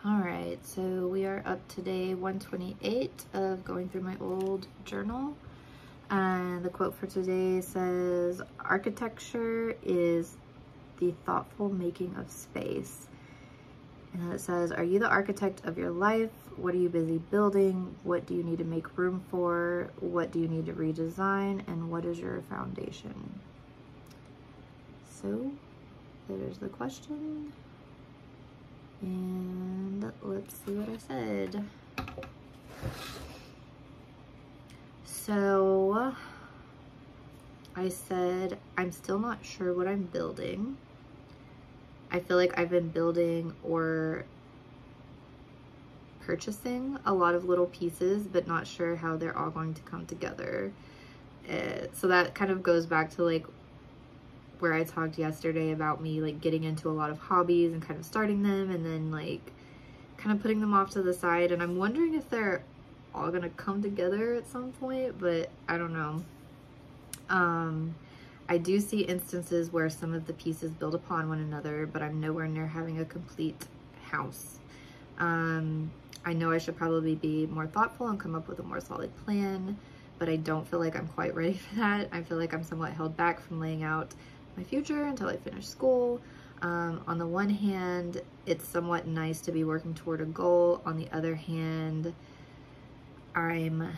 All right, so we are up to day 128 of going through my old journal. And the quote for today says, "Architecture is the thoughtful making of space." And then it says, "Are you the architect of your life? What are you busy building? What do you need to make room for? What do you need to redesign? And what is your foundation?" So there's the question. And let's see what I said. So I said, I'm still not sure what I'm building. I feel like I've been building or purchasing a lot of little pieces, but not sure how they're all going to come together. So that kind of goes back to like where I talked yesterday about me like getting into a lot of hobbies and kind of starting them and then like kind of putting them off to the side. And I'm wondering if they're all gonna come together at some point, but I don't know. I do see instances where some of the pieces build upon one another, but I'm nowhere near having a complete house. I know I should probably be more thoughtful and come up with a more solid plan, but I don't feel like I'm quite ready for that. I feel like I'm somewhat held back from laying out my future until I finish school. On the one hand, it's somewhat nice to be working toward a goal. On the other hand, I'm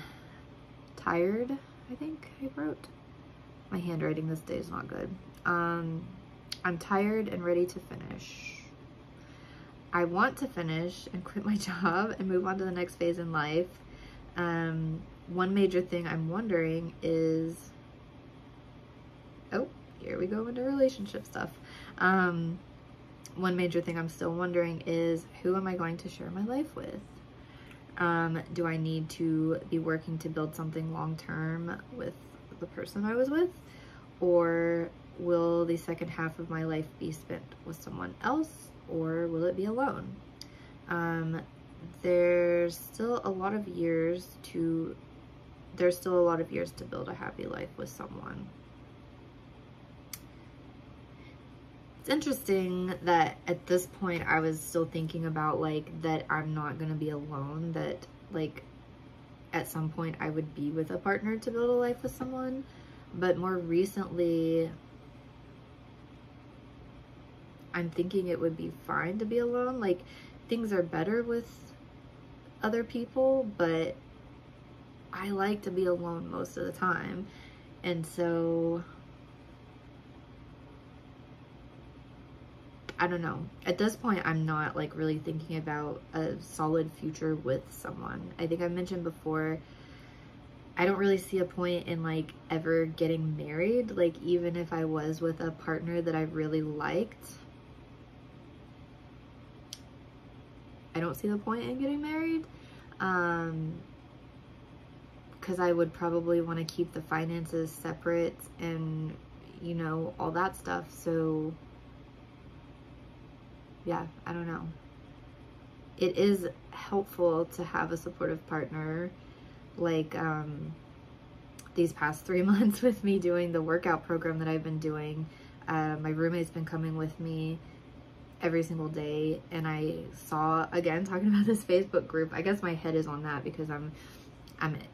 tired, I think I wrote. My handwriting this day is not good. I'm tired and ready to finish. I want to finish and quit my job and move on to the next phase in life. One major thing I'm wondering is, oh, here we go into relationship stuff. One major thing I'm still wondering is, who am I going to share my life with? Do I need to be working to build something long-term with the person I was with? Or will the second half of my life be spent with someone else? Or will it be alone? There's still a lot of years to build a happy life with someone. It's interesting that at this point I was still thinking about like that I'm not gonna be alone, that like at some point I would be with a partner to build a life with someone. But more recently, I'm thinking it would be fine to be alone. Like, things are better with other people, but I like to be alone most of the time. And so, I don't know. At this point, I'm not like really thinking about a solid future with someone. I think I mentioned before, I don't really see a point in like ever getting married. Like, even if I was with a partner that I really liked, I don't see the point in getting married. Because I would probably want to keep the finances separate and, you know, all that stuff. So yeah, I don't know. It is helpful to have a supportive partner. Like, these past 3 months with me doing the workout program that I've been doing, my roommate's been coming with me every single day, and I saw, again, talking about this Facebook group, I guess my head is on that because I've been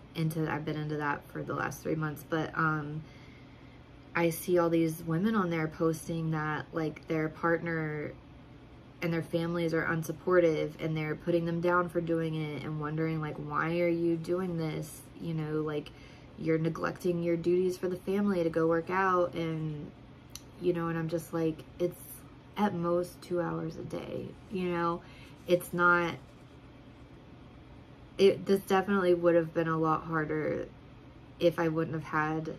into that for the last 3 months, but I see all these women on there posting that like their partner and their families are unsupportive and they're putting them down for doing it and wondering like, why are you doing this? You know, like you're neglecting your duties for the family to go work out, and you know, and I'm just like, it's at most 2 hours a day, you know. It's not, this definitely would have been a lot harder if I would have had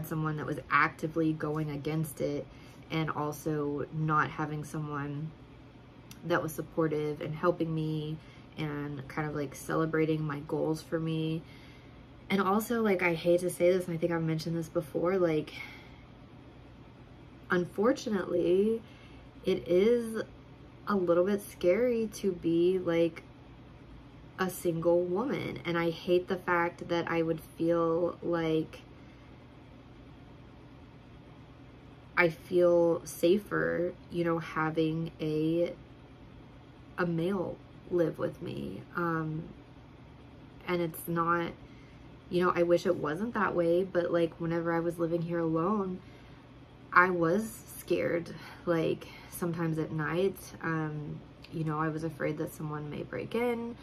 someone that was actively going against it, and also not having someone that was supportive and helping me and kind of like celebrating my goals for me. And also, like, I hate to say this, and I think I've mentioned this before, like, unfortunately, it is a little bit scary to be like a single woman. And I hate the fact that I would feel like I feel safer, you know, having a a male live with me. And it's not, you know, I wish it wasn't that way, but like whenever I was living here alone, I was scared, like sometimes at night. You know, I was afraid that someone may break in.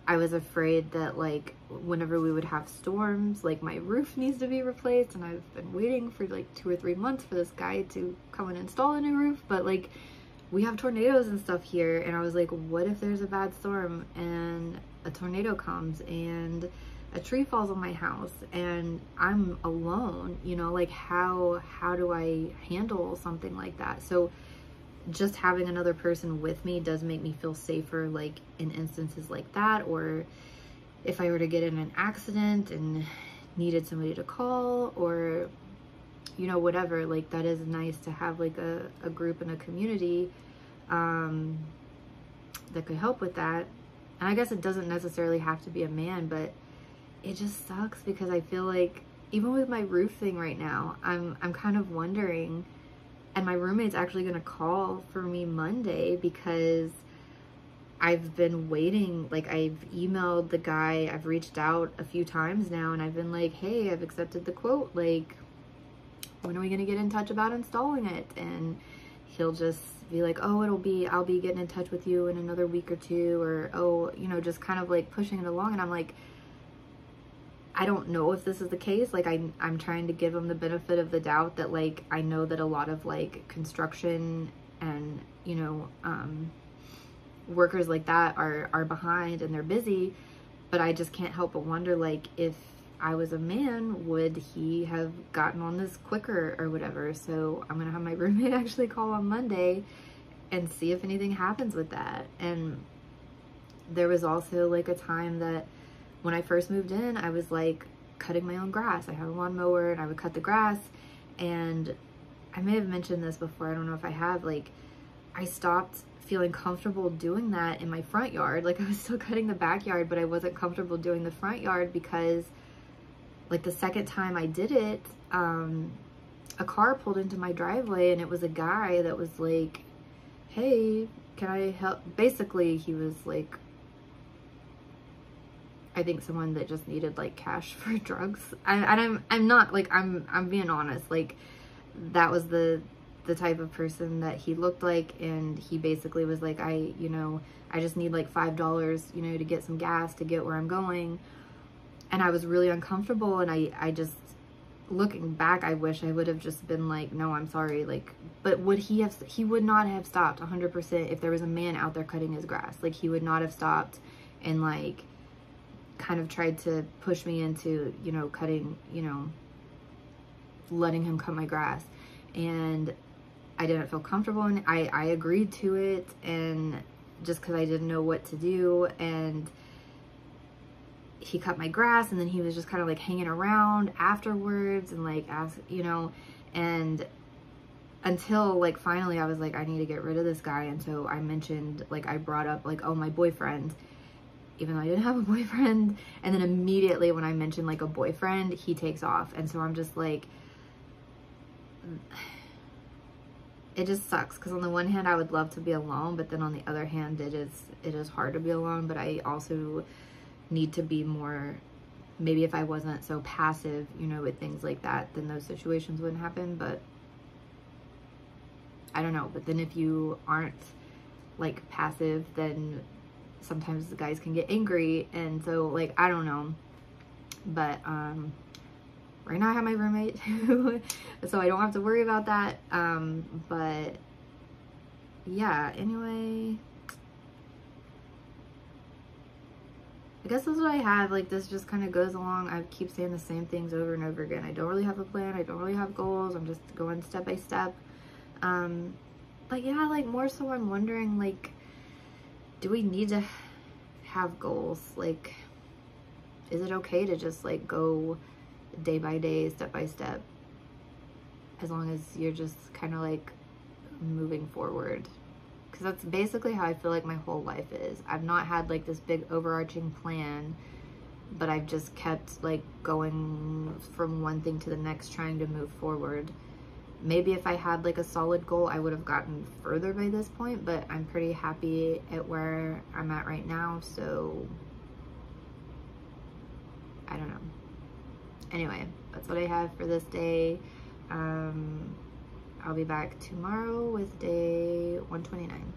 I was afraid that like whenever we would have storms, like my roof needs to be replaced, and I've been waiting for like 2 or 3 months for this guy to come and install a new roof, but like we have tornadoes and stuff here, and I was like, what if there's a bad storm and a tornado comes and a tree falls on my house and I'm alone, you know, like how do I handle something like that? So just having another person with me does make me feel safer, like in instances like that, or if I were to get in an accident and needed somebody to call, or you know, whatever, like that is nice to have like a group and a community that could help with that. And I guess it doesn't necessarily have to be a man, but it just sucks because I feel like even with my roof thing right now, I'm kind of wondering, and my roommate's actually gonna call for me Monday because I've been waiting. Like I've emailed the guy, I've reached out a few times now, and I've been like, hey, I've accepted the quote, like when are we gonna get in touch about installing it? And he'll just be like, oh, I'll be getting in touch with you in another week or two, or oh, you know, just kind of like pushing it along. And I'm like, I don't know if this is the case. Like I'm trying to give him the benefit of the doubt that like I know that a lot of like construction and, you know, workers like that are behind and they're busy, but I just can't help but wonder, like, if I was a man, would he have gotten on this quicker or whatever? So I'm gonna have my roommate actually call on Monday and see if anything happens with that. And there was also like a time that when I first moved in, I was like cutting my own grass. I have a lawnmower and I would cut the grass, and I may have mentioned this before, I don't know if I have, like I stopped feeling comfortable doing that in my front yard. Like I was still cutting the backyard, but I wasn't comfortable doing the front yard because like the second time I did it, a car pulled into my driveway, and it was a guy that was like, hey, can I help? Basically, he was like, I think someone that just needed like cash for drugs. And I'm not like, I'm being honest. Like that was the type of person that he looked like, and he basically was like, I just need like $5, you know, to get some gas to get where I'm going. And I was really uncomfortable, and I just, looking back, I wish I would have just been like, no, I'm sorry. Like, but would he would not have stopped 100% if there was a man out there cutting his grass. Like he would not have stopped and like kind of tried to push me into, you know, cutting, you know, letting him cut my grass. And I didn't feel comfortable, and I agreed to it, and just because I didn't know what to do. And he cut my grass, and then he was just kind of like hanging around afterwards and like ask, you know, and until like finally I was like, I need to get rid of this guy. And so I mentioned, like I brought up like, oh, my boyfriend, even though I didn't have a boyfriend. And then immediately when I mentioned like a boyfriend, he takes off. And so I'm just like, it just sucks, because on the one hand I would love to be alone, but then on the other hand it is hard to be alone. But I also need to be more, maybe if I wasn't so passive, you know, with things like that, then those situations wouldn't happen. But I don't know. But then if you aren't like passive, then sometimes the guys can get angry. And so like, I don't know. But right now I have my roommate so I don't have to worry about that. But yeah, anyway, I guess that's what I have. Like this just kind of goes along. I keep saying the same things over and over again. I don't really have a plan. I don't really have goals. I'm just going step by step. But yeah, like more so I'm wondering, like, do we need to have goals? Like, is it okay to just like go day by day, step by step, as long as you're just kind of like moving forward? Because that's basically how I feel like my whole life is. I've not had like this big overarching plan, but I've just kept like going from one thing to the next, trying to move forward. Maybe if I had like a solid goal, I would have gotten further by this point, but I'm pretty happy at where I'm at right now, so I don't know. Anyway, that's what I have for this day. I'll be back tomorrow with day 129.